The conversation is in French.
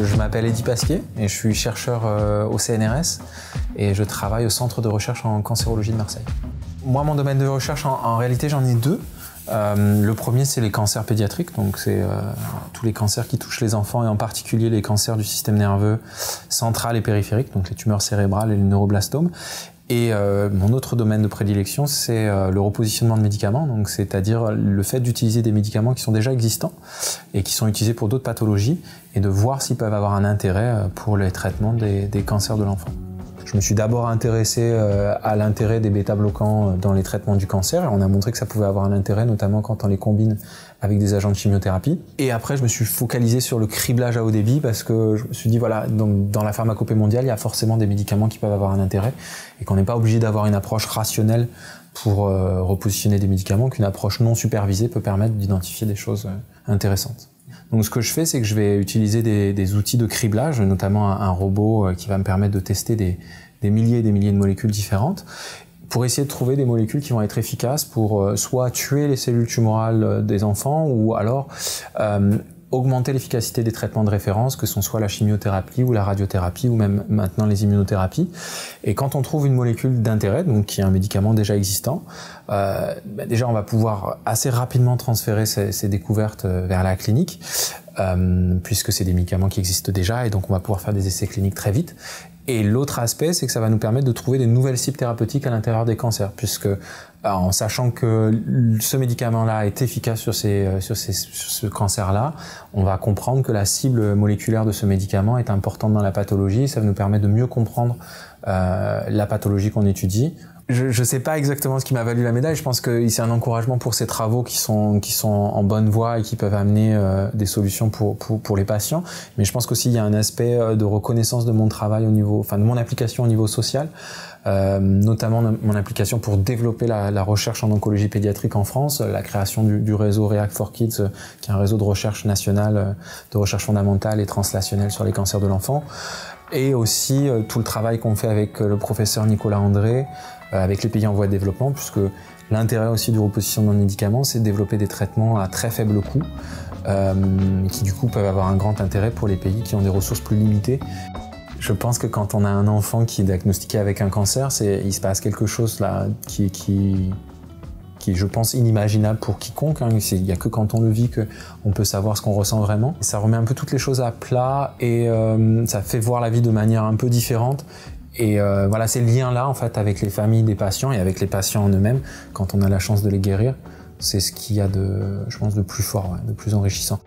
je m'appelle Eddy Pasquier et je suis chercheur au CNRS et je travaille au Centre de recherche en cancérologie de Marseille. Moi, mon domaine de recherche, en réalité, j'en ai deux. Le premier, c'est les cancers pédiatriques, donc c'est tous les cancers qui touchent les enfants et en particulier les cancers du système nerveux central et périphérique, donc les tumeurs cérébrales et les neuroblastomes. Et mon autre domaine de prédilection, c'est le repositionnement de médicaments, donc c'est-à-dire le fait d'utiliser des médicaments qui sont déjà existants et qui sont utilisés pour d'autres pathologies et de voir s'ils peuvent avoir un intérêt pour les traitements des cancers de l'enfant. Je me suis d'abord intéressé à l'intérêt des bêta-bloquants dans les traitements du cancer et on a montré que ça pouvait avoir un intérêt, notamment quand on les combine avec des agents de chimiothérapie. Et après, je me suis focalisé sur le criblage à haut débit parce que je me suis dit, voilà, donc dans la pharmacopée mondiale, il y a forcément des médicaments qui peuvent avoir un intérêt et qu'on n'est pas obligé d'avoir une approche rationnelle pour repositionner des médicaments, qu'une approche non supervisée peut permettre d'identifier des choses intéressantes. Donc ce que je fais, c'est que je vais utiliser des outils de criblage, notamment un robot qui va me permettre de tester des milliers et des milliers de molécules différentes, pour essayer de trouver des molécules qui vont être efficaces pour soit tuer les cellules tumorales des enfants ou alors augmenter l'efficacité des traitements de référence, que ce soit la chimiothérapie ou la radiothérapie ou même maintenant les immunothérapies. Et quand on trouve une molécule d'intérêt, donc qui est un médicament déjà existant, déjà on va pouvoir assez rapidement transférer ces découvertes vers la clinique, puisque c'est des médicaments qui existent déjà et donc on va pouvoir faire des essais cliniques très vite. Et l'autre aspect, c'est que ça va nous permettre de trouver des nouvelles cibles thérapeutiques à l'intérieur des cancers, puisque en sachant que ce médicament-là est efficace sur ce cancer-là, on va comprendre que la cible moléculaire de ce médicament est importante dans la pathologie. Ça va nous permettre de mieux comprendre la pathologie qu'on étudie. Je ne sais pas exactement ce qui m'a valu la médaille. Je pense que c'est un encouragement pour ces travaux qui sont en bonne voie et qui peuvent amener des solutions pour les patients. Mais je pense qu'aussi il y a un aspect de reconnaissance de mon travail au niveau, enfin de mon application au niveau social, notamment mon application pour développer la recherche en oncologie pédiatrique en France, la création du réseau React4Kids, qui est un réseau de recherche nationale, de recherche fondamentale et translationnelle sur les cancers de l'enfant. Et aussi tout le travail qu'on fait avec le professeur Nicolas André, avec les pays en voie de développement, puisque l'intérêt aussi du repositionnement de médicaments, c'est de développer des traitements à très faible coût, qui du coup peuvent avoir un grand intérêt pour les pays qui ont des ressources plus limitées. Je pense que quand on a un enfant qui est diagnostiqué avec un cancer, il se passe quelque chose là qui est, je pense, inimaginable pour quiconque. Il n'y a que quand on le vit qu'on peut savoir ce qu'on ressent vraiment. Ça remet un peu toutes les choses à plat et ça fait voir la vie de manière un peu différente. Et voilà, ces liens-là, en fait, avec les familles des patients et avec les patients en eux-mêmes, quand on a la chance de les guérir, c'est ce qu'il y a de, je pense, de plus fort, ouais, de plus enrichissant.